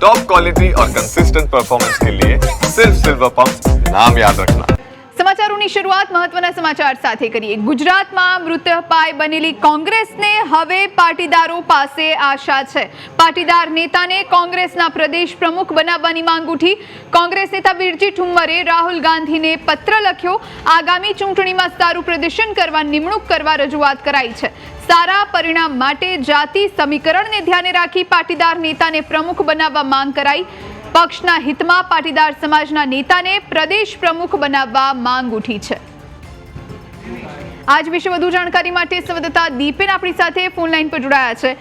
Top quality और consistent performance के लिए सिर्फ सिल्वर पंप नाम याद रखना। સમાચારોની શરૂઆત મહત્વના સમાચાર સાથે કરીએ। ગુજરાતમાં મૃતપાય બનેલી કોંગ્રેસને હવે પાટીદારો પાસે આશા છે। પાટીદાર નેતાને કોંગ્રેસના પ્રદેશ પ્રમુખ બનાવવાની માંગ ઉઠી। કોંગ્રેસ નેતા વીરજી ઠુમ્મરે રાહુલ ગાંધીને પત્ર લખ્યો। આગામી ચૂંટણીમાં સારું પ્રદર્શન કરવા નિમણૂક કરવા રજૂઆત કરાઈ છે। સારા પરિણામ માટે જાતિ સમીકરણને ધ્યાને રાખી પાટીદાર નેતાને પ્રમુખ બનાવવા માંગ કરાઈ। પક્ષના હિતમાં પાટીદાર સમાજના નેતાને પ્રદેશ પ્રમુખ બનાવવા માંગ ઉઠી છે। આજ વિશે વધુ જાણકારી માટે સંવાદદાતા દીપેન આપણી સાથે ફોન લાઈન પર જોડાયા છે।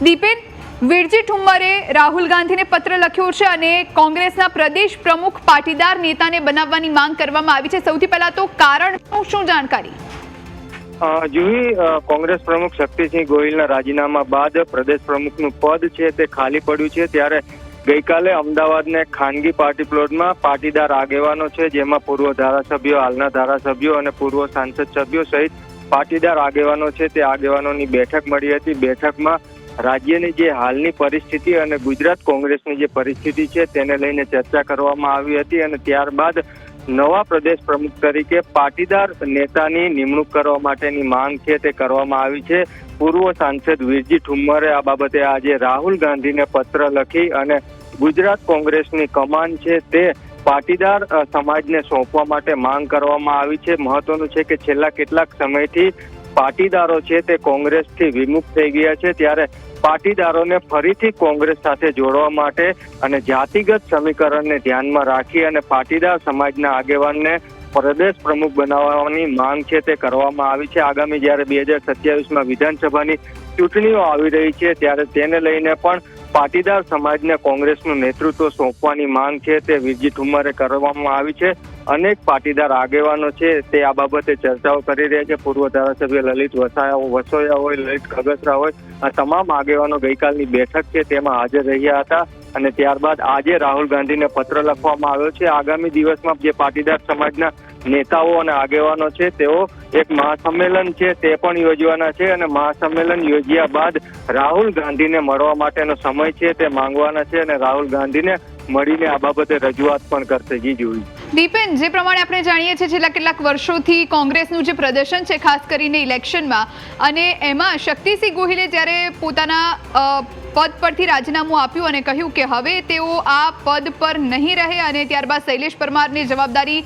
દીપેન, વીરજી ઠુમ્મરે રાહુલ ગાંધીને પત્ર લખ્યો છે અને કોંગ્રેસના પ્રદેશ પ્રમુખ પાટીદાર નેતાને બનાવવાની માંગ કરવામાં આવી છે। સૌથી પહેલા તો કારણનું શું જાણકારી? જુહી, કોંગ્રેસ પ્રમુખ શક્તિસિંહ ગોહિલના રાજીનામા બાદ પ્રદેશ પ્રમુખનું પદ છે તે ખાલી પડ્યું છે। ત્યારે ગઈકાલે અમદાવાદના ખાનગી પાર્ટી પ્લોટમાં પાટીદાર આગેવાનો છે, જેમાં પૂર્વ ધારાસભ્યો, હાલના ધારાસભ્યો અને પૂર્વ સાંસદ સભ્યો સહિત પાટીદાર આગેવાનો છે તે આગેવાનોની બેઠક મળી હતી। બેઠકમાં રાજ્યની જે હાલની પરિસ્થિતિ અને ગુજરાત કોંગ્રેસની જે પરિસ્થિતિ છે તેને લઈને ચર્ચા કરવામાં આવી હતી અને ત્યારબાદ નવા પ્રદેશ પ્રમુખ તરીકે પાટીદાર નેતાની નિમણૂક કરવા માટેની માંગ છે તે કરવામાં આવી છે। પૂર્વ સાંસદ વીરજી ઠુમ્મરે આ બાબતે આજે રાહુલ ગાંધીને પત્ર લખી અને ગુજરાત કોંગ્રેસની કમાન છે તે પાટીદાર સમાજને સોંપવા માટે માંગ કરવામાં આવી છે। મહત્વનું છે કે છેલ્લા કેટલાક સમયથી પાટીદારો છે તે કોંગ્રેસથી વિમુખ થઈ ગયા છે, ત્યારે પાટીદારોને ફરીથી કોંગ્રેસ સાથે જોડવા માટે અને જાતિગત સમીકરણને ધ્યાનમાં રાખી અને પાટીદાર સમાજના આગેવાનને પ્રદેશ પ્રમુખ બનાવવાની માંગ છે તે કરવામાં આવી છે। આગામી જ્યારે 2027માં વિધાનસભાની ચૂંટણીઓ આવી રહી છે ત્યારે તેને લઈને પણ પાટીદાર સમાજને કોંગ્રેસનું નેતૃત્વ સોંપવાની માંગ છે તે વીરજી ઠુમ્મરે કરવામાં આવી છે। અનેક પાટીદાર આગેવાનો છે તે આ બાબતે ચર્ચાઓ કરી રહ્યા છે। પૂર્વ ધારાસભ્ય લલિત વસોયા હોય, લલિત ખગસરા હોય, આ તમામ આગેવાનો ગઈકાલની બેઠક છે તેમાં હાજર રહ્યા હતા અને ત્યારબાદ આજે રાહુલ ગાંધીને પત્ર લખવામાં આવ્યો છે। આગામી દિવસમાં જે પાટીદાર સમાજના નેતાઓ અને આગેવાનો છે તેઓ એક મહાસંમેલન છે તે પણ યોજવાના છે અને મહાસંમેલન યોજ્યા બાદ રાહુલ ગાંધીને મળવા માટેનો સમય છે તે માંગવાના છે અને રાહુલ ગાંધીને મળીને આ બાબતે રજૂઆત પણ કરશે। જી જોઈ દીપેન, જે પ્રમાણે આપણે જાણીએ છીએ છેલ્લા કેટલાક વર્ષોથી કોંગ્રેસનું જે પ્રદર્શન છે ખાસ કરીને ઇલેક્શનમાં, અને એમાં શક્તિસિંહ ગોહિલે જ્યારે પોતાના પદ પરથી રાજીનામું આપ્યું અને કહ્યું કે હવે તેઓ આ પદ પર નહીં રહે અને ત્યારબાદ શૈલેષ પરમારને જવાબદારી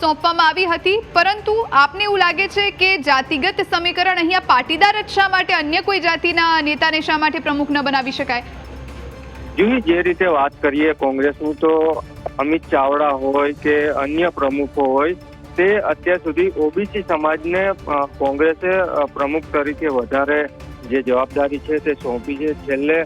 સોંપવામાં આવી હતી, પરંતુ આપને એવું લાગે છે કે જાતિગત સમીકરણ અહીંયા પાટીદાર જ શા માટે, અન્ય કોઈ જાતિના નેતાને શા માટે પ્રમુખ ન બનાવી શકાય? જે રીતે વાત કરીએ કોંગ્રેસનું, તો અમિત ચાવડા હોય કે અન્ય પ્રમુખો હોય તે અત્યાર સુધી ઓબીસી સમાજને કોંગ્રેસે પ્રમુખ તરીકે વધારે જે જવાબદારી છે તે સોંપી છે। છેલ્લે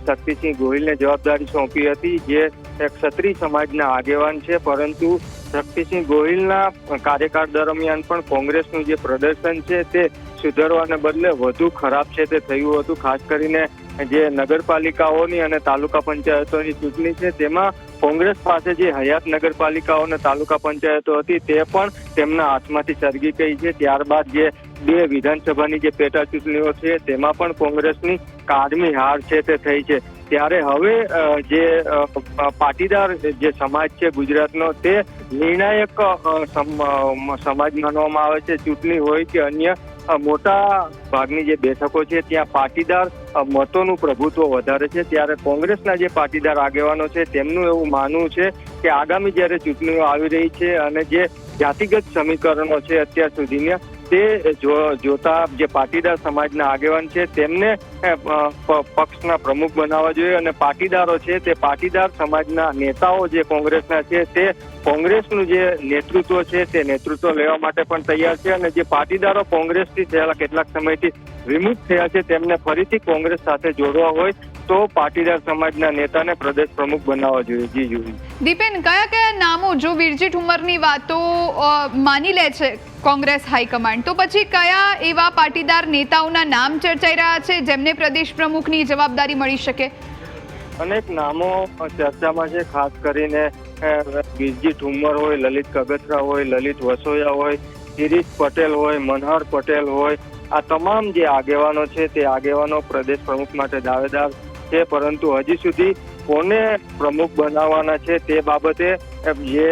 શક્તિસિંહ ગોહિલને જવાબદારી સોંપી હતી, જે એક ક્ષત્રિય સમાજના આગેવાન છે, પરંતુ શક્તિસિંહ ગોહિલના કાર્યકાળ દરમિયાન પણ કોંગ્રેસનું જે પ્રદર્શન છે તે સુધારવાને બદલે વધુ ખરાબ છે તે થયું હતું। ખાસ કરીને જે નગરપાલિકાઓની અને તાલુકા પંચાયતોની ચૂંટણી છે તેમાં કોંગ્રેસ પાસે જે હયાત નગરપાલિકાઓ અને તાલુકા પંચાયતો હતી તે પણ તેમના હાથમાંથી સરગી ગઈ છે। ત્યારબાદ જે 2 વિધાનસભાની જે પેટા ચૂંટણીઓ છે તેમાં પણ કોંગ્રેસની કારમી હાર છે તે થઈ છે। ત્યારે હવે જે પાટીદાર જે સમાજ છે ગુજરાતનો તે નિર્ણાયક સમાજ માનવામાં આવે છે। ચૂંટણી હોય કે અન્ય મોટા ભાગની જે બેઠકો છે ત્યાં પાટીદાર મતોનું પ્રભુત્વ વધારે છે। ત્યારે કોંગ્રેસના જે પાટીદાર આગેવાનો છે તેમનું એવું માનવું છે કે આગામી જ્યારે ચૂંટણીઓ આવી રહી છે અને જે જાતિગત સમીકરણો છે અત્યાર સુધીના તે જોતા જે પાટીદાર સમાજના આગેવાન છે તેમને પક્ષના પ્રમુખ બનાવવા જોઈએ અને પાટીદારો છે તે પાટીદાર સમાજના નેતાઓ જે કોંગ્રેસના છે તે કોંગ્રેસનું જે નેતૃત્વ છે તે નેતૃત્વ લેવા માટે પણ તૈયાર છે અને જે પાટીદારો કોંગ્રેસથી છેલ્લા કેટલાક સમયથી વિમુખ થયા છે તેમને ફરીથી કોંગ્રેસ સાથે જોડવા હોય તો પાટીદાર સમાજના નેતાને પ્રદેશ પ્રમુખ બનાવવા જોઈએ। જી જોઈ દીપેન, કયા નામો, જો વીરજી ઠુમ્મરની વાતો માની લે છે કોંગ્રેસ હાઈકમાન્ડ, તો પછી કયા એવા પાટીદાર નેતાઓના નામ ચર્ચાઈ રહ્યા છે જેમને પ્રદેશ પ્રમુખની જવાબદારી મળી શકે? અનેક નામો ચર્ચામાં છે, ખાસ કરીને વીરજી ઠુમ્મર હોય, લલિત ખગસરા હોય, લલિત વસોયા હોય, શિરીષ પટેલ હોય, મનહર પટેલ હોય, આ તમામ જે આગેવાનો છે તે આગેવાનો પ્રદેશ પ્રમુખ માટે દાવેદાર છે, પરંતુ હજી સુધી કોને પ્રમુખ બનાવવાના છે તે બાબતે જે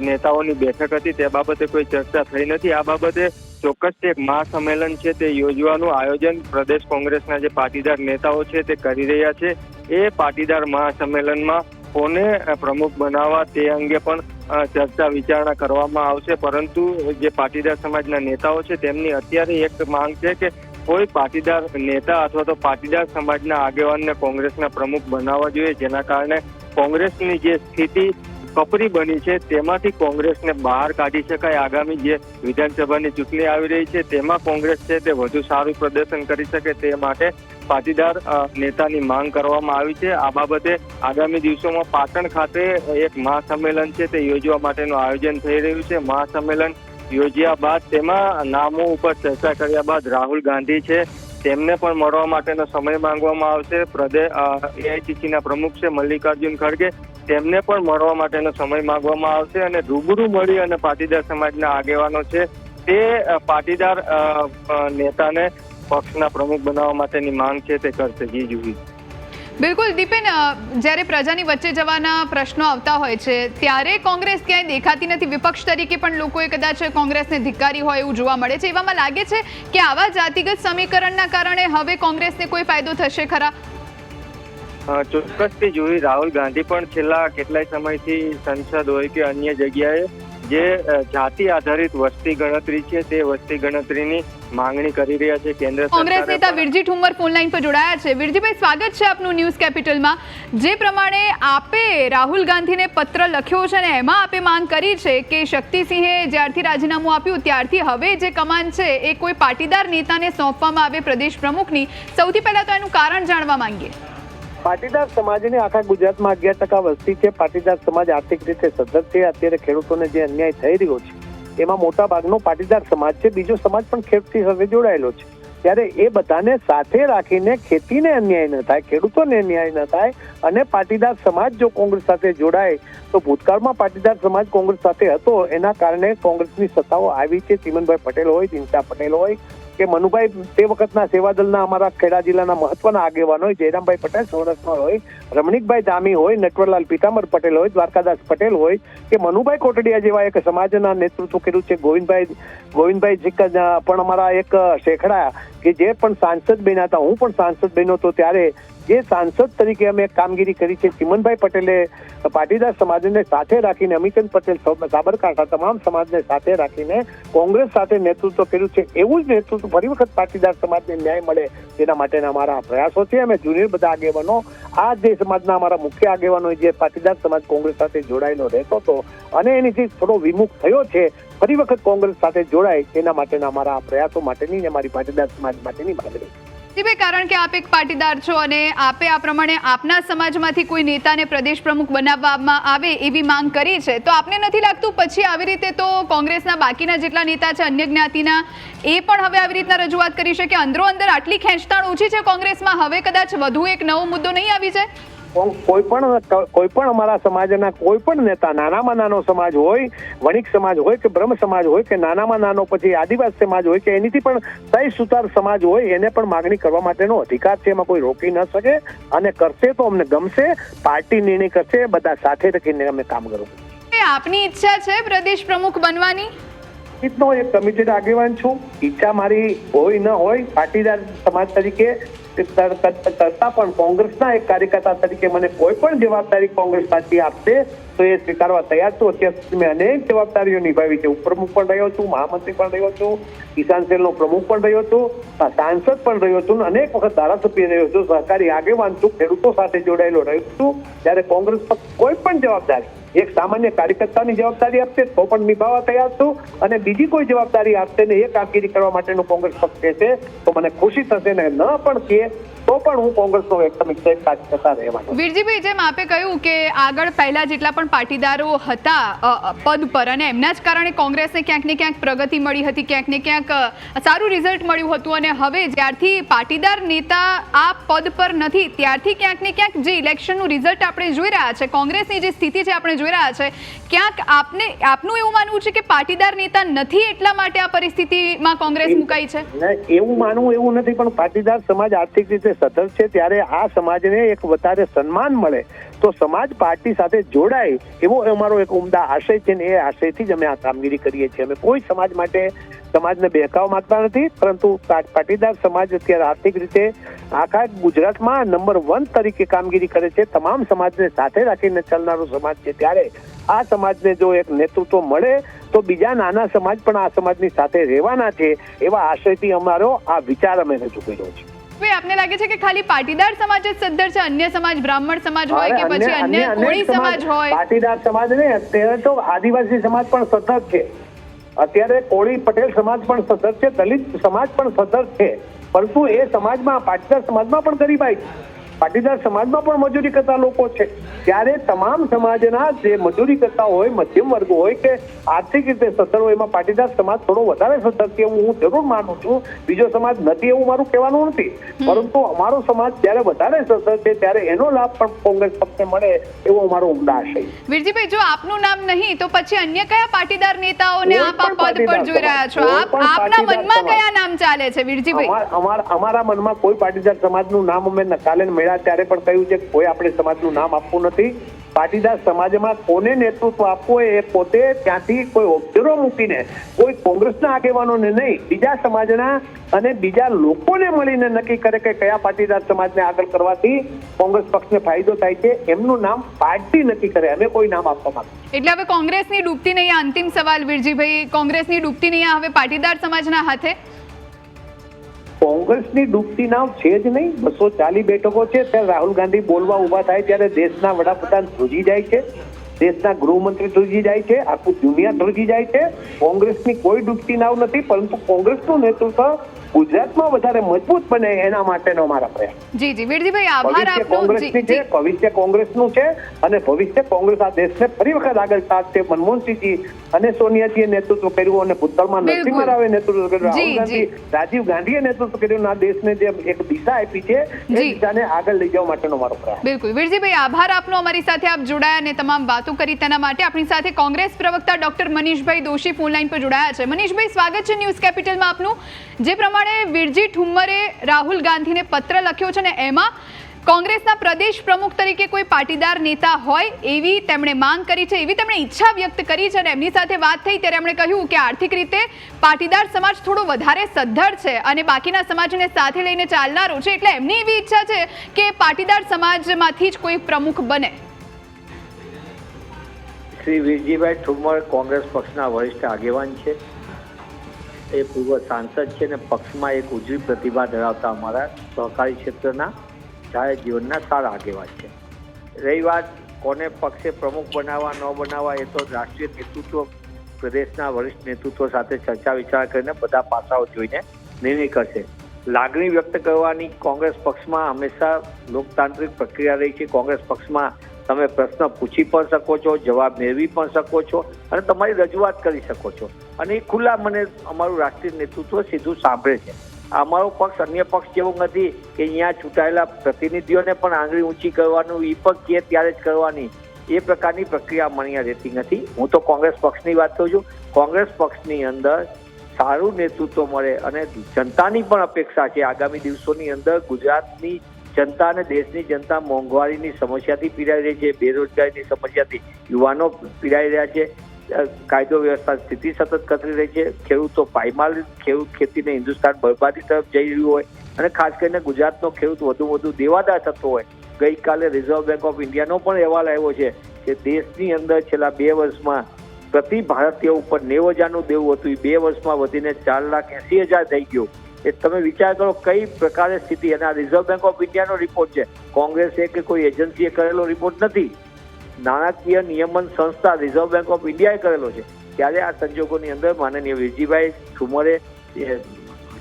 નેતાઓની બેઠક હતી તે બાબતે કોઈ ચર્ચા થઈ નથી. આ બાબતે ચોક્કસ એક મહાસંમેલન છે તે યોજવાનું આયોજન પ્રદેશ કોંગ્રેસના જે પાટીદાર નેતાઓ છે તે કરી રહ્યા છે. એ પાટીદાર મહાસંમેલનમાં કોને પ્રમુખ બનાવવા તે અંગે પણ ચર્ચા વિચારણા કરવામાં આવશે. પરંતુ જે પાટીદાર સમાજના નેતાઓ છે તેમની અત્યારે એક માંગ છે કે કોઈ પાટીદાર નેતા અથવા તો પાટીદાર સમાજના આગેવાનને કોંગ્રેસના પ્રમુખ બનાવવા જોઈએ, જેના કારણે કોંગ્રેસની જે સ્થિતિ કપરી બની છે તેમાંથી કોંગ્રેસને બહાર કાઢી શકાય. આગામી જે વિધાનસભાની ચૂંટણી આવી રહી છે તેમાં કોંગ્રેસ છે તે વધુ સારું પ્રદર્શન કરી શકે તે માટે પાટીદાર નેતાની માંગ કરવામાં આવી છે. આ બાબતે આગામી દિવસોમાં પાટણ ખાતે એક મહાસંમેલન છે તે યોજવા માટેનું આયોજન થઈ રહ્યું છે. મહાસંમેલન યોજ્યા બાદ તેમાં નામો ઉપર ચર્ચા કર્યા બાદ રાહુલ ગાંધી છે તેમને પણ મળવા માટેનો સમય માંગવામાં આવશે. એઆઈસીસીના પ્રમુખ છે મલ્લિકાર્જુન ખડગે, તેમને પણ મળવા માટેનો સમય માંગવામાં આવશે અને રૂબરૂ મળી અને પાટીદાર સમાજના આગેવાનો છે તે પાટીદાર નેતાને પક્ષના પ્રમુખ બનાવવા માટેની માંગ છે તે કરશે. જી જુહી. બિલકુલ દીપેન, જ્યારે પ્રજાની વચ્ચે જવાના પ્રશ્નો આવતા હોય છે ત્યારે કોંગ્રેસ ક્યાંય દેખાતી નથી. વિપક્ષ તરીકે પણ લોકોએ કદાચ કોંગ્રેસને ધિક્કારી હોય એવું જોવા મળે છે. એવામાં લાગે છે કે આવા જાતિગત સમીકરણના કારણે હવે કોંગ્રેસને કોઈ ફાયદો થશે ખરા? ચોક્કસથી જોઈ રાહુલ ગાંધી પણ છેલ્લા કેટલાય સમયથી સંસદ હોય કે અન્ય જગ્યાએ જે જાતિ આધારિત વસ્તી ગણતરી છે તે વસ્તી ગણતરીની માંગણી કરી રહ્યા છે. કેન્દ્ર કોંગ્રેસ નેતા વિરજી ઠુમ્મર ફોન લાઈન પર જોડાયા છે. વિરજીભાઈ, સ્વાગત છે આપનું ન્યૂઝ કેપિટલમાં. જે પ્રમાણે આપે રાહુલ ગાંધીને પત્ર લખ્યો છે અને એમાં આપે માંગ કરી છે કે શક્તિસિંહે જ્યારથી રાજીનામું આપ્યું ત્યારથી હવે જે કમાન છે એ કોઈ પાટીદાર નેતાને સોંપવામાં આવે પ્રદેશ પ્રમુખની. સૌથી પહેલા તો એનું કારણ જાણવા માંગીએ. પાટીદાર સમાજની આખા ગુજરાતમાં 11% વસ્તી છે. પાટીદાર સમાજ આર્થિક રીતે સદ્ધર છે. અત્યારે ખેડૂતોને જે અન્યાય થઈ રહ્યો છે એમાં મોટા ભાગનો પાટીદાર સમાજ છે. બીજો સમાજ પણ ખેડૂતની સાથે જોડાયેલો છે. ત્યારે એ બધાને સાથે રાખીને ખેતીને અન્યાય ન થાય, ખેડૂતોને અન્યાય ન થાય અને પાટીદાર સમાજ જો કોંગ્રેસ સાથે જોડાય તો ભૂતકાળમાં પાટીદાર સમાજ કોંગ્રેસ સાથે હતો એના કારણે કોંગ્રેસની સત્તાઓ આવી છે. ચીમનભાઈ પટેલ હોય, દિનશા પટેલ હોય કે મનુભાઈ તે વખતના સેવાદળના અમારા ખેડા જિલ્લાના મહત્વના આગેવાન હોય, જયરામભાઈ પટેલ સૌરાષ્ટ્રમાં હોય, રમણીકભાઈ ધામી હોય, નટવરલાલ પીતાંબર પટેલ હોય, દ્વારકાદાસ પટેલ હોય કે મનુભાઈ કોટડિયા જેવા એક સમાજના નેતૃત્વ કર્યું છે. ગોવિંદભાઈ પણ અમારા એક શેખડા કે જે પણ સાંસદ બન્યા હતા, હું પણ સાંસદ બન્યો હતો ત્યારે જે સાંસદ તરીકે અમે કામગીરી કરી છે. ચીમનભાઈ પટેલે પાટીદાર સમાજને સાથે રાખીને, અમિતન પટેલ સાબરકાંઠા તમામ સમાજને સાથે રાખીને કોંગ્રેસ સાથે નેતૃત્વ કર્યું છે. એવું જ નેતૃત્વ ફરી વખત પાટીદાર સમાજને ન્યાય મળે તેના માટેના અમારા પ્રયાસો છે. અમે જુનિયર બધા આગેવાનો આ જે સમાજના અમારા મુખ્ય આગેવાનો જે પાટીદાર સમાજ કોંગ્રેસ સાથે જોડાયેલો રહેતો હતો અને એનીથી થોડો વિમુખ થયો છે, ફરી વખત કોંગ્રેસ સાથે જોડાય તેના માટેના અમારા પ્રયાસો માટેની અમારી પાટીદાર સમાજ માટેની માંગણી. કારણ કે આપ એક પાટીદાર છો અને આપે આ પ્રમાણે આપના સમાજમાંથી કોઈ નેતાને પ્રદેશ પ્રમુખ બનાવવામાં આવે એવી માંગ કરી છે, તો આપને નથી લાગતું પછી આવી રીતે તો કોંગ્રેસના બાકીના જેટલા નેતા છે અન્ય જ્ઞાતિના એ પણ હવે આવી રીતના રજૂઆત કરી શકે? અંદરો અંદર આટલી ખેંચતાણ ઓછી છે કોંગ્રેસમાં, હવે કદાચ વધુ એક નવો મુદ્દો નહીં આવી જાય? કોઈ પણ અમારા સમાજના કોઈ પણ નેતા, નાનામાં નાનો સમાજ હોય, વણિક સમાજ હોય કે બ્રહ્મ સમાજ હોય કે નાનામાં નાનો પછી આદિવાસી સમાજ હોય કે એનીથી પણ સહી સુતાર સમાજ હોય, એને પણ માગણી કરવા માટેનો અધિકાર છે. એમાં કોઈ રોકી ન શકે અને કરશે તો અમને ગમશે. પાર્ટી નિર્ણય કરશે, બધા સાથે રાખીને અમે કામ કરવું. આપની ઈચ્છા છે પ્રદેશ પ્રમુખ બનવાની? નો એક કમિટેડ આગેવાન છું. ઈચ્છા મારી હોય ન હોય, પાટીદાર સમાજ તરીકે કરતા પણ કોંગ્રેસના એક કાર્યકર્તા તરીકે મને કોઈ પણ જવાબદારી કોંગ્રેસ પાર્ટી આપશે તો એ સ્વીકારવા તૈયાર છું. અત્યાર સુધી મેં અનેક જવાબદારીઓ નિભાવી છે. ઉપપ્રમુખ પણ રહ્યો છું, મહામંત્રી પણ રહ્યો છું, કિસાન સેલનો પ્રમુખ પણ રહ્યો છું, સાંસદ પણ રહ્યો છું, અનેક વખત ધારાસભ્ય રહ્યો છું, સહકારી આગેવાન છું, ખેડૂતો સાથે જોડાયેલો રહ્યો છું. ત્યારે કોંગ્રેસ પર કોઈ પણ જવાબદારી એક સામાન્ય કાર્યકર્તાની જવાબદારી આપશે તો પણ નિભાવવા તૈયાર છું અને બીજી કોઈ જવાબદારી આપશે ને એ કામગીરી કરવા માટેનો કોંગ્રેસ પક્ષ કહેશે તો મને ખુશી થશે ને ન પણ કહે તો પણ હું કોંગ્રેસનો એકદમ કાર્યકર્તા રહેવાનો. વીરજીભાઈ, જેમ આપે કહ્યું કે આગળ પહેલા જેટલા પણ પાટીદારો હતા પદ પર અને એમના જ કારણે કોંગ્રેસને ક્યાંક ને ક્યાંક પ્રગતિ મળી હતી, ક્યાંક ને ક્યાંક સારું રિઝલ્ટ મળ્યું હતું અને હવે જ્યારથી પાટીદાર નેતા આ પદ પર નથી ત્યારથી ક્યાંક ને ક્યાંક જે ઇલેક્શનનું રિઝલ્ટ આપણે જોઈ રહ્યા છે, કોંગ્રેસની જે સ્થિતિ છે આપણે જોઈ રહ્યા છે, ક્યાંક આપનું એવું માનવું છે કે પાટીદાર નેતા નથી એટલા માટે આ પરિસ્થિતિમાં કોંગ્રેસ મુકાઈ છે? એવું માનવું એવું નથી, પણ પાટીદાર સમાજ આર્થિક રીતે સધર છે ત્યારે આ સમાજને એક વધારે સન્માન મળે, તો સમાજ પાર્ટી સાથે જોડાય એવો અમારો એક ઉમદા આશય છે ને એ આશયથી જ અમે આ કામગીરી કરીએ છીએ. અમે કોઈ સમાજ માટે સમાજને બહેકાવા માંગતા નથી, પરંતુ પાટીદાર સમાજ અત્યારે આર્થિક રીતે આખા ગુજરાતમાં નંબર 1 તરીકે કામગીરી કરે છે. તમામ સમાજને સાથે રાખીને ચાલનારો સમાજ છે, ત્યારે આ સમાજને જો એક નેતૃત્વ મળે તો બીજા નાના સમાજ પણ આ સમાજની સાથે રહેવાના છે, એવા આશયથી અમારો આ વિચાર અમે રજૂ કર્યો છે. ભાઈ, આપને લાગે છે કે ખાલી પાટીદાર સમાજ જ સદ્ધર છે, અન્ય સમાજ બ્રાહ્મણ સમાજ હોય કે પછી અન્ય કોળી સમાજ હોય? પાટીદાર સમાજ ને અત્યારે તો આદિવાસી સમાજ પણ સદ્ધર છે, અત્યારે કોળી પટેલ સમાજ પણ સદ્ધર છે, દલિત સમાજ પણ સદ્ધર છે, પરંતુ એ સમાજમાં પાટીદાર સમાજમાં પણ ગરીબાઈ છે, પાટીદાર સમાજમાં પણ મજૂરી કરતા લોકો છે. ત્યારે તમામ સમાજના જે મજૂરી કરતા હોય, મધ્યમ વર્ગ હોય કે આર્થિક રીતે સદ્ધર હોય, એમાં પાટીદાર સમાજ થોડો વધારે સદ્ધર છે એવું હું જરૂર માનું છું. બીજો સમાજ નથી એવું મારું કહેવાનું નથી, પરંતુ અમારો સમાજ જ્યારે વધારે સદ્ધર છે ત્યારે એનો લાભ પણ કોંગ્રેસ પક્ષને મળે એવો અમારો ઉમદા આશય. વીરજીભાઈ, જો આપનું નામ નહીં તો પછી અન્ય કયા પાટીદાર નેતાઓને આપ આ પદ પર જોઈ રહ્યા છો? આપના મનમાં કયા નામ ચાલે છે વીરજીભાઈ? અમારા મનમાં કોઈ પાટીદાર સમાજનું નામ અમે કાલે મળ્યા ત્યારે પણ કહ્યું છે કે કોઈ આપણે સમાજનું નામ આપવું નથી. પાટીદાર સમાજમાં કોને નેતૃત્વ આપવું એ પોતે ત્યાંથી કોઈ ઓબ્ઝર્વર મૂકીને કોઈ કોંગ્રેસના આગેવાનોને નહીં, બીજા સમાજના અને બીજા લોકોને મળીને નક્કી કરે કે કયા પાટીદાર સમાજને આગળ કરવાથી કોંગ્રેસ પક્ષને ફાયદો થાય છે. એમનું નામ પાર્ટી નક્કી કરે, અમે કોઈ નામ આપવા માંગીએ. એટલે હવે કોંગ્રેસની ડૂબતી નહીં, અંતિમ સવાલ વીરજીભાઈ, કોંગ્રેસની ડૂબતી નહીં હવે પાટીદાર સમાજના હાથે? કોંગ્રેસની ડૂબતી નાવ છે જ નહીં. 240 બેઠકો છે, ત્યારે રાહુલ ગાંધી બોલવા ઉભા થાય ત્યારે દેશના વડાપ્રધાન ધ્રુજી જાય છે, દેશના ગૃહમંત્રી ધ્રુજી જાય છે, આખું દુનિયા ધ્રુજી જાય છે. કોંગ્રેસની કોઈ ડૂબતી નાવ નથી, પરંતુ કોંગ્રેસનું નેતૃત્વ ગુજરાતમાં વધારે મજબૂત બને એના માટેનો અમારા પ્રયાસ. જી જી વીરજીભાઈ, આભાર આપનો. કોંગ્રેસની છે, ભવિષ્ય કોંગ્રેસનું છે અને ભવિષ્ય કોંગ્રેસ આ દેશને ફરી વખત આગળ સાધશે. મનમોહનસિંહજી અને સોનિયાજીએ નેતૃત્વ કર્યું અને ભૂતકાળમાં નરસિંહ રાવે નેતૃત્વ કર્યું, રાહુલ ગાંધી, રાજીવ ગાંધીએ નેતૃત્વ કર્યું, આ દેશને જે એક દિશા આપી છે એ દિશાને આગળ લઈ જવા માટેનો મારો પ્રયાસ. બિલકુલ વીરજીભાઈ, આભાર આપનો અમારી સાથે આપ જોડાયા અને તમામ વાતો કરી તેના માટે. આપણી સાથે કોંગ્રેસ પ્રવક્તા ડોક્ટર મનીષભાઈ દોશી ફોન લાઈન પર જોડાયા છે. મનીષભાઈ, સ્વાગત છે ન્યૂઝ કેપિટલમાં આપનું. જે પ્રમાણે વીરજી ઠુમ્મરે રાહુલ ગાંધીને પત્ર લખ્યો છે ને એમાં કોંગ્રેસના પ્રદેશ પ્રમુખ તરીકે કોઈ પાટીદાર નેતા હોય એવી તેમણે માંગ કરી છે, એવી તેમણે ઈચ્છા વ્યક્ત કરી છે અને એમની સાથે વાત થઈ ત્યારે એમણે કહ્યું કે આર્થિક રીતે પાટીદાર સમાજ થોડો વધારે સદ્ધર છે અને બાકીના સમાજને સાથે લઈને ચાલનારો છે, એટલે એમની એવી ઈચ્છા છે કે પાટીદાર સમાજમાંથી જ કોઈ પ્રમુખ બને. શ્રી વીરજીભાઈ ઠુમ્મર કોંગ્રેસ પક્ષના વરિષ્ઠ આગેવાન છે, એ પૂર્વ સાંસદ છે અને પક્ષમાં એક ઉજળી પ્રતિભા ધરાવતા અમારા સહકારી ક્ષેત્રના જાહેર જીવનના સારા આગેવાન છે. રહી વાત કોને પક્ષે પ્રમુખ બનાવવા ન બનાવવા, એ તો રાષ્ટ્રીય નેતૃત્વ, પ્રદેશના વરિષ્ઠ નેતૃત્વ સાથે ચર્ચા વિચારણા કરીને બધા પાસાઓ જોઈને નિર્ણય કરશે. લાગણી વ્યક્ત કરવાની કોંગ્રેસ પક્ષમાં હંમેશા લોકતાંત્રિક પ્રક્રિયા રહી છે. કોંગ્રેસ પક્ષમાં તમે પ્રશ્ન પૂછી પણ શકો છો, જવાબ મેળવી પણ શકો છો અને તમારી રજૂઆત કરી શકો છો, અને એ ખુલ્લા મને અમારું રાષ્ટ્રીય નેતૃત્વ સીધું સાંભળે છે. અમારો પક્ષ અન્ય પક્ષ જેવું નથી કે અહીંયા ચૂંટાયેલા પ્રતિનિધિઓને પણ આંગળી ઊંચી કરવાનું, એ પણ કહે ત્યારે જ કરવાની, એ પ્રકારની પ્રક્રિયા અહીંયા રહેતી નથી. હું તો કોંગ્રેસ પક્ષની વાત કરું છું. કોંગ્રેસ પક્ષની અંદર સારું નેતૃત્વ મળે અને જનતાની પણ અપેક્ષા છે આગામી દિવસોની અંદર ગુજરાતની જનતા અને દેશની જનતા મોંઘવારીની સમસ્યાથી પીડાઈ રહી છે, બેરોજગારીની સમસ્યાથી યુવાનો પીડાઈ રહ્યા છે, કાયદો વ્યવસ્થા સ્થિતિ સતત કથળી રહી છે, ખેડૂતો પાયમાલ, ખેડૂત ખેતીને હિન્દુસ્તાન બરબાદી તરફ જઈ રહ્યું હોય અને ખાસ કરીને ગુજરાતનો ખેડૂત વધુ દેવાદાર થતો હોય. ગઈકાલે રિઝર્વ બેંક ઓફ ઇન્ડિયાનો પણ અહેવાલ આવ્યો છે કે દેશની અંદર છેલ્લા 2 વર્ષમાં પ્રતિ ભારતીય ઉપર 90,000નું દેવું હતું, એ 2 વર્ષમાં વધીને 4,80,000 થઈ ગયું. એ તમે વિચાર કરો કઈ પ્રકારે સ્થિતિ. અને આ રિઝર્વ બેંક ઓફ ઇન્ડિયાનો રિપોર્ટ છે, કોંગ્રેસે કે કોઈ એજન્સીએ કરેલો રિપોર્ટ નથી, નાણાકીય નિયમન સંસ્થા રિઝર્વ બેંક ઓફ ઇન્ડિયાએ કરેલો છે. ત્યારે આ સંજોગોની અંદર માનનીય વીરજીભાઈ ઠુમ્મરે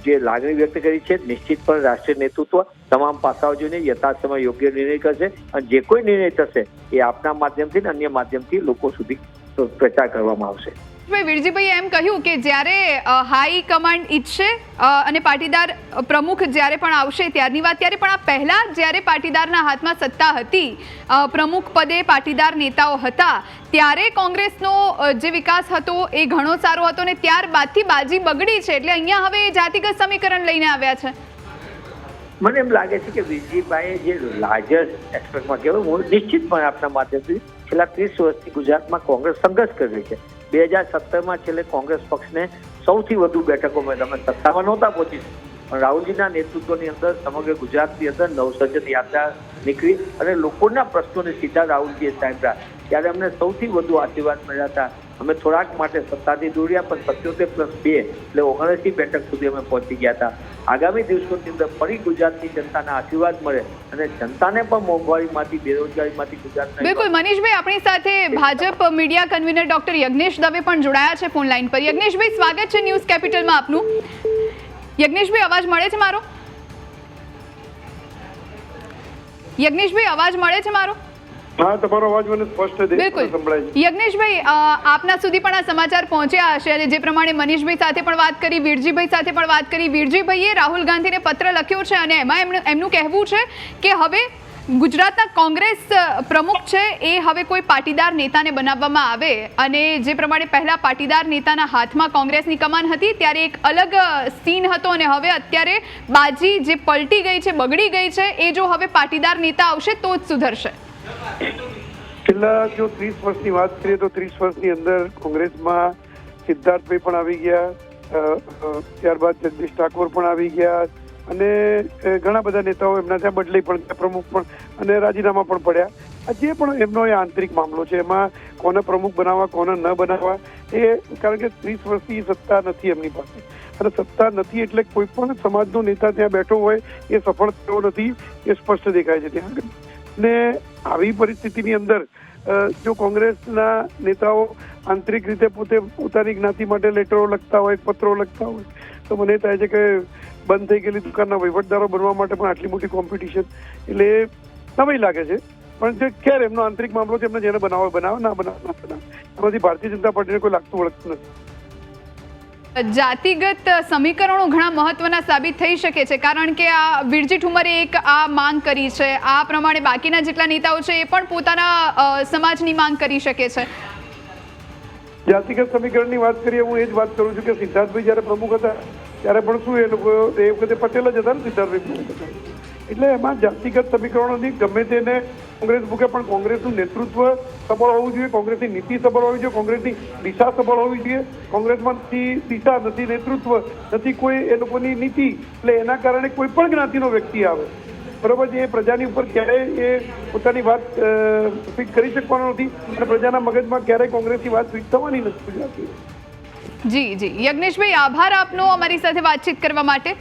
જે લાગણી વ્યક્ત કરી છે, નિશ્ચિતપણે રાષ્ટ્રીય નેતૃત્વ તમામ પાસાઓ જોઈને યથાસમય યોગ્ય નિર્ણય કરશે અને જે કોઈ નિર્ણય થશે એ આપના માધ્યમથી અને અન્ય માધ્યમથી લોકો સુધી પ્રચાર કરવામાં આવશે. વીરજીભાઈ એમ કહ્યું કે જ્યારે હાઈ કમાન્ડ ઈચ્છે અને પાટીદાર પ્રમુખ જ્યારે પણ આવશે ત્યારની વાત, ત્યારે પણ આ પહેલા જ્યારે પાટીદારના હાથમાં સત્તા હતી, પ્રમુખ પદે પાટીદાર નેતાઓ હતા, ત્યારે કોંગ્રેસનો જે વિકાસ હતો એ ઘણો સારો હતો ને ત્યારબાદથી બાજી બગડી છે, એટલે અહીંયા હવે જાતિગત સમીકરણ લઈને આવ્યા છે. મને એમ લાગે છે કે વીરજીભાઈએ જે લાર્જેસ્ટ એક્સપેક્ટમાં કહેવાય નિશ્ચિતપણે આપના માધ્યમથી છેલ્લા 30 વર્ષથી ગુજરાતમાં કોંગ્રેસ સંઘર્ષ કરી રહી છે. 2017માં છેલ્લે કોંગ્રેસ પક્ષને સૌથી વધુ બેઠકોમાં તમે સત્તામાં નહોતા પહોંચી, પણ રાહુલજીના નેતૃત્વની અંદર સમગ્ર ગુજરાતની અંદર નવસર્જન યાત્રા નીકળી અને લોકોના પ્રશ્નોને સીધા રાહુલજીએ સાંભળ્યા. ત્યારે અમને સૌથી વધુ આશીર્વાદ મળ્યા હતા. અમે થોડાક માટે સત્તાથી દોડ્યા, પણ 77+2 એટલે 79 બેઠક સુધી અમે પહોંચી ગયા હતા. આગામી દિવસોની અંદર ફરી ગુજરાતની જનતાના આશીર્વાદ મળે અને જનતાને પણ મોંઘવારીમાંથી, બેરોજગારીમાંથી ગુજરાતના. બિલકુલ મનીષભાઈ, આપણી સાથે Bhajap media convener doctor Yagnesh Dave પણ જોડાયા છે ફોન લાઈન પર. યજ્ઞેશભાઈ, સ્વાગત છે ન્યૂઝ કેપિટલમાં આપનું. યજ્ઞેશભાઈ, અવાજ મળે છે મારો? યજ્ઞેશભાઈ, અવાજ મળે છે મારો? હા, તમારો અવાજ મને સ્પષ્ટ સંભળાય છે. યજ્ઞેશભાઈ, આપના સુધી પણ આ સમાચાર પહોંચ્યા હશે અને જે પ્રમાણે મનીષભાઈ સાથે પણ વાત કરી, વીરજીભાઈ સાથે પણ વાત કરી. વીરજીભાઈએ રાહુલ ગાંધીને પત્ર લખ્યો છે અને એમાં એમનું કહેવું છે કે હવે ગુજરાતના કોંગ્રેસ પ્રમુખ છે એ હવે કોઈ પાટીદાર નેતાને બનાવવામાં આવે, અને જે પ્રમાણે પહેલા પાટીદાર નેતાના હાથમાં કોંગ્રેસની કમાન હતી ત્યારે એક અલગ સીન હતો અને હવે અત્યારે બાજી જે પલટી ગઈ છે, બગડી ગઈ છે, એ જો હવે પાટીદાર નેતા આવશે તો જ સુધરશે. છેલ્લા જો 30 વર્ષની વાત કરીએ તો 30 વર્ષની અંદર કોંગ્રેસમાં સિદ્ધાર્થભાઈ પણ આવી ગયા, ત્યારબાદ જગદીશ ઠાકોર પણ આવી ગયા અને ઘણા બધા નેતાઓ એમના ત્યાં બદલાઈ પણ ગયા, પ્રમુખ પણ, અને રાજીનામા પણ પડ્યા. આ જે પણ એમનો એ આંતરિક મામલો છે, એમાં કોને પ્રમુખ બનાવવા કોને ન બનાવવા, એ કારણ કે 30 વર્ષથી સત્તા નથી એમની પાસે, અને સત્તા નથી એટલે કોઈ પણ સમાજનો નેતા ત્યાં બેઠો હોય એ સફળ થયો નથી, એ સ્પષ્ટ દેખાય છે ત્યાં આગળ. ને આવી પરિસ્થિતિની અંદર જો કોંગ્રેસના નેતાઓ આંતરિક રીતે પોતે પોતાની જ્ઞાતિ માટે લેટરો લખતા હોય, પત્રો લખતા હોય, તો મને થાય છે કે બંધ થઈ ગયેલી દુકાનના વહીવટદારો બનવા માટે પણ આટલી મોટી કોમ્પિટિશન, એટલે નવાઈ લાગે છે. પણ જે ખેર એમનો આંતરિક મામલો છે, એમને જેને બનાવો બનાવે, ના બનાવે ના બનાવે, એમાંથી ભારતીય જનતા પાર્ટીને કોઈ લાગતું વળગતું નથી. જાતિગત સમીકરણો ઘણા મહત્વના સાબિત થઈ શકે છે, કારણ કે આ વીરજી ઠુમરે એક આ માંગ કરી છે, આ પ્રમાણે બાકીના જેટલા નેતાઓ છે એ પણ પોતાના સમાજની માંગ કરી શકે છે. જાતિગત સમીકરણની વાત કરીએ, હું એ જ વાત કરું છું કે સિદ્ધાર્થભાઈ જયારે પ્રમુખ હતા ત્યારે પણ શું એ લોકો એ વખતે પટેલ જ હતા ને સિદ્ધાર્થભાઈ પ્રમુખ હતા, એટલે એમાં જાતિગત સમીકરણોથી ગમે તેને કોંગ્રેસ મૂકે, પણ કોંગ્રેસનું નેતૃત્વ સબળ હોવું જોઈએ, કોંગ્રેસની નીતિ સબળ હોવી જોઈએ, કોંગ્રેસની દિશા સબળ હોવી જોઈએ. કોંગ્રેસમાં નથી દિશા, નથી નેતૃત્વ, નથી કોઈ એ લોકોની નીતિ, એટલે એના કારણે કોઈ પણ જ્ઞાતિનો વ્યક્તિ આવે બરોબર છે, એ પ્રજાની ઉપર ક્યારેય એ પોતાની વાત ફિટ કરી શકવાનો નથી અને પ્રજાના મગજમાં ક્યારેય કોંગ્રેસની વાત ફિટ થવાની નથી ગુજરાતી. જી જી યજ્ઞેશભાઈ, આભાર આપનો અમારી સાથે વાતચીત કરવા માટે.